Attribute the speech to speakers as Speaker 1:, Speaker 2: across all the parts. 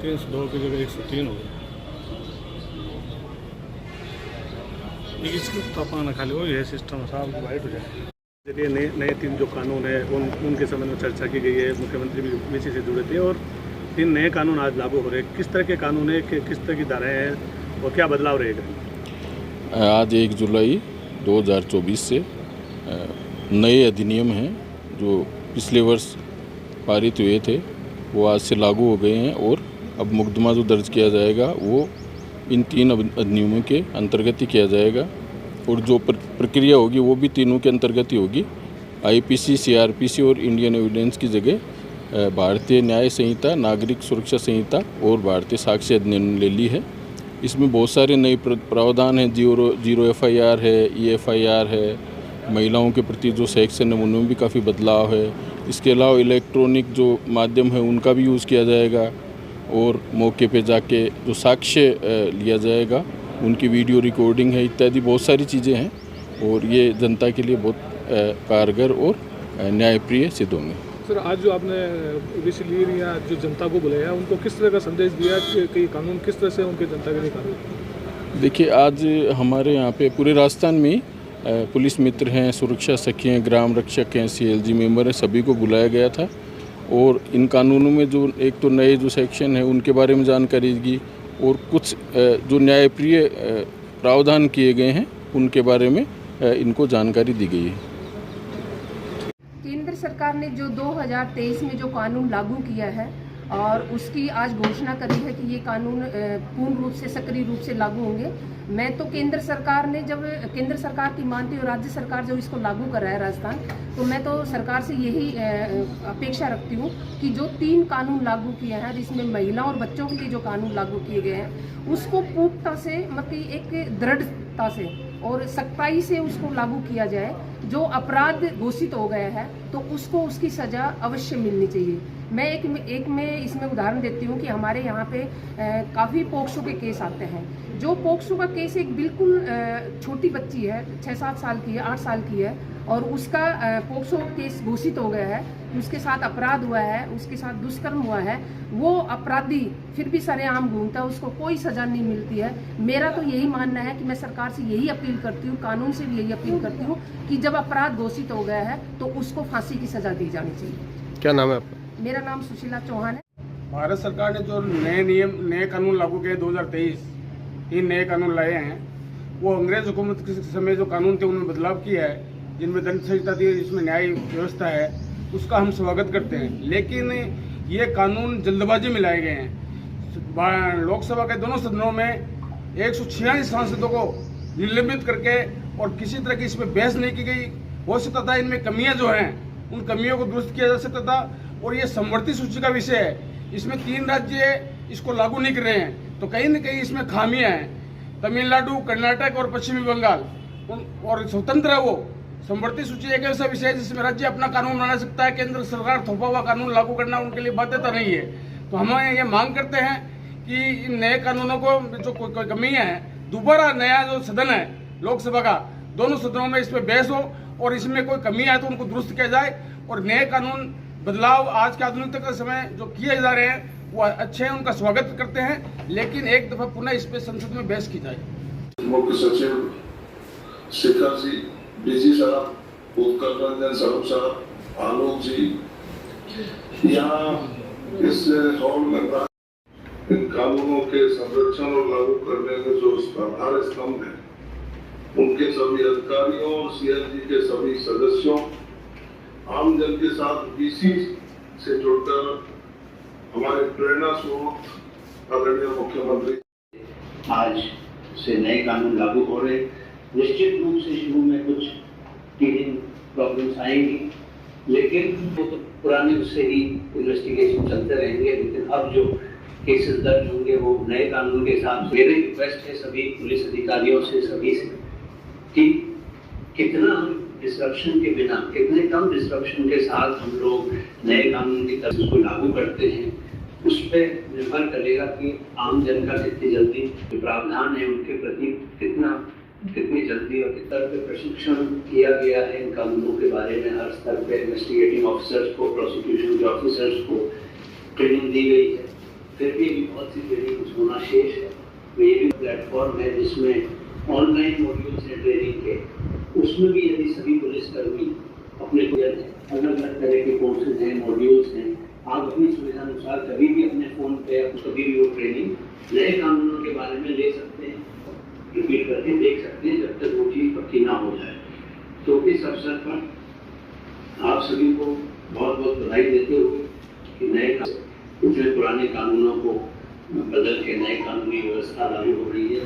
Speaker 1: 302 की जगह 103 हो गया। इसको तापमान खाली वही है सिस्टम साहब वाइट हो जाए। चलिए नए 3 जो कानून है उनके संबंध में चर्चा की गई है, मुख्यमंत्री भी इसी से जुड़े थे और 3 नए कानून आज लागू हो रहे हैं। किस तरह के कानून है, किस तरह की धाराएं हैं और क्या बदलाव रहेगा?
Speaker 2: आज 1 जुलाई 2024 से नए अधिनियम हैं जो पिछले वर्ष पारित हुए थे वो आज से लागू हो गए हैं और अब मुकदमा जो दर्ज किया जाएगा वो इन 3 अधिनियमों के अंतर्गत ही किया जाएगा और जो प्रक्रिया होगी वो भी तीनों के अंतर्गत ही होगी। आईपीसी, सीआरपीसी और इंडियन एविडेंस की जगह भारतीय न्याय संहिता, नागरिक सुरक्षा संहिता और भारतीय साक्ष्य अधिनियम ले ली है। इसमें बहुत सारे नए प्रावधान हैं। जीरो FIR है, EFIR है, महिलाओं के प्रति जो सेक्शन है उनमें भी काफ़ी बदलाव है। इसके अलावा इलेक्ट्रॉनिक जो माध्यम है उनका भी यूज़ किया जाएगा और मौके पे जाके जो साक्ष्य लिया जाएगा उनकी वीडियो रिकॉर्डिंग है, इत्यादि बहुत सारी चीज़ें हैं और ये जनता के लिए बहुत कारगर और न्यायप्रिय सिद्ध होंगे।
Speaker 1: सर, आज जो आपने बेसिकली या जो जनता को बुलाया उनको किस तरह का संदेश दिया कि कानून किस तरह से उनके जनता के लिए कानून?
Speaker 2: देखिए, आज हमारे यहाँ पे पूरे राजस्थान में पुलिस मित्र हैं, सुरक्षा सखी हैं, ग्राम रक्षक हैं, CLG मेंबर हैं, सभी को बुलाया गया था और इन कानूनों में जो एक तो नए जो सेक्शन है उनके बारे में जानकारी दी और कुछ जो न्यायप्रिय प्रावधान किए गए हैं उनके बारे में इनको जानकारी दी गई है।
Speaker 3: केंद्र सरकार ने जो 2023 में जो कानून लागू किया है और उसकी आज घोषणा करी है कि ये कानून पूर्ण रूप से सक्रिय रूप से लागू होंगे। मैं तो केंद्र सरकार ने जब केंद्र सरकार की मानती हूँ, राज्य सरकार जो इसको लागू कर रहा है राजस्थान, तो मैं तो सरकार से यही अपेक्षा रखती हूँ कि जो 3 कानून लागू किए हैं जिसमें महिलाओं और बच्चों के लिए जो कानून लागू किए गए हैं उसको पूर्णता से मतलब एक दृढ़ता से और सख्ताई से उसको लागू किया जाए। जो अपराध घोषित हो गया है तो उसको उसकी सजा अवश्य मिलनी चाहिए। मैं एक में इसमें उदाहरण देती हूँ कि हमारे यहाँ पे काफ़ी पोक्सो के केस आते हैं। जो पोक्सो का केस एक बिल्कुल छोटी बच्ची है, 6-7 साल की है, 8 साल की है और उसका पोक्सो केस घोषित हो गया है, उसके साथ अपराध हुआ है, उसके साथ दुष्कर्म हुआ है, वो अपराधी फिर भी सरेआम घूमता है, उसको कोई सज़ा नहीं मिलती है। मेरा तो यही मानना है कि मैं सरकार से यही अपील करती हूँ, कानून से भी यही अपील करती हूँ कि जब अपराध घोषित हो गया है तो उसको फांसी की सज़ा दी जानी चाहिए।
Speaker 1: क्या नाम है आपका?
Speaker 3: मेरा नाम सुशीला चौहान है।
Speaker 4: भारत सरकार ने जो नए कानून लागू किए 2023 ये नए कानून लाए हैं वो अंग्रेज हुकूमत के समय जो कानून थे उनमें बदलाव किया है, जिनमें दंड संहिता थी, जिसमें न्याय व्यवस्था है, उसका हम स्वागत करते हैं। लेकिन ये कानून जल्दबाजी में लाए गए हैं। लोकसभा के दोनों सदनों में 146 सांसदों को निलंबित करके और किसी तरह की इसमें बहस नहीं की गई। हो सकता था इनमें कमियां जो हैं उन कमियों को दुरुस्त किया जा सकता था और ये समवर्ती सूची का विषय है। इसमें 3 राज्य इसको लागू नहीं कर रहे हैं तो कहीं न कहीं इसमें खामियां हैं। तमिलनाडु, कर्नाटक और पश्चिमी बंगाल और स्वतंत्र है वो। समवर्ती सूची एक ऐसा विषय है जिसमें राज्य अपना कानून बना सकता है, केंद्र सरकार थोपा हुआ कानून लागू करना उनके लिए बाध्यता नहीं है। तो हम ये मांग करते हैं कि इन नए कानूनों को जो कोई कमियां हैं दोबारा नया जो सदन है लोकसभा का, दोनों सदनों में इस पर बहस हो और इसमें कोई कमी आए तो उनको दुरुस्त किया जाए और नए कानून बदलाव आज के आधुनिकता के समय जो किए जा रहे हैं वो अच्छे हैं, उनका स्वागत करते हैं। लेकिन एक दफा पुनः इस पे संसद में बहस की जाए।
Speaker 5: मुख्य सचिव शिखर जी, डीजी साहब, उत्कल रंजन स्वरूप साहब, आलोक जी यहाँ इस हॉल में इन कानूनों के संरक्षण और लागू करने में जो आधार स्तंभ है उनके सभी अधिकारियों और CLG के सभी सदस्यों, आम जन के साथ BC से जुड़कर हमारे प्रेरणा स्रोत आदरणीय मुख्यमंत्री
Speaker 6: आज से नए कानून लागू हो रहे। निश्चित रूप से शुरू में कुछ टीडिंग प्रॉब्लम्स आएंगी, लेकिन वो तो पुराने उससे ही इन्वेस्टिगेशन चलते रहेंगे। लेकिन अब जो केसेस दर्ज होंगे वो नए कानून के हिसाब से। मेरी रिक्वेस्ट है सभी पुलिस अधिकारियों से, सभी से, कि कितना हम डिस्ट्रक्शन के बिना, कितने कम डिस्ट्रक्शन के साथ हम लोग नए कानून की तरफ उसको लागू करते हैं, उस पर निर्भर करेगा कि आम जन का कितनी जल्दी जो प्रावधान है उनके प्रति कितनी जल्दी और कितना पे प्रशिक्षण किया गया है इन कानूनों के बारे में। हर स्तर पे इन्वेस्टिगेटिंग ऑफिसर्स को, प्रोसिक्यूशन के ऑफिसर्स को ट्रेनिंग दी गई है। फिर भी अभी बहुत सी ट्रेनिंग कुछ होना शेष है। तो ये भी प्लेटफॉर्म है जिसमें ऑनलाइन मॉड्यूल्स हैं ट्रेनिंग के, उसमें भी यदि सभी पुलिसकर्मी अपने अलग अलग तरह के कोर्सेज हैं, मॉड्यूल्स हैं, आप अपनी सुविधा अनुसार कभी भी अपने फ़ोन पे या कभी भी वो ट्रेनिंग नए कानूनों के बारे में ले सकते हैं, रिपीट करके देख सकते हैं जब तक वो चीज़ पक्की ना हो जाए। तो इस अवसर पर आप सभी को बहुत बहुत बधाई देते हुए कि नए पिछले पुराने कानूनों को बदल के नए कानूनी व्यवस्था लागू हो रही है,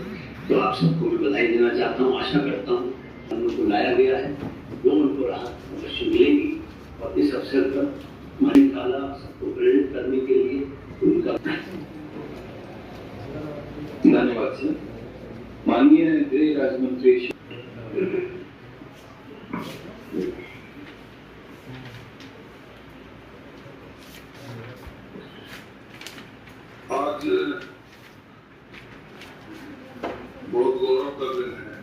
Speaker 6: तो आप सबको मैं बधाई देना चाहता हूँ। आशा करता हूँ कानून को लाया गया है, जो उनको राहत अवश्य मिलेगी। और इस अवसर पर हमारी काला सबको प्रेरित करने के लिए उनका
Speaker 7: धन्यवाद सर। माननीय गृह राज्य मंत्री
Speaker 5: आज बहुत गौरव कर रहे हैं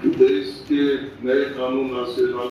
Speaker 5: कि देश के नए कानून आज से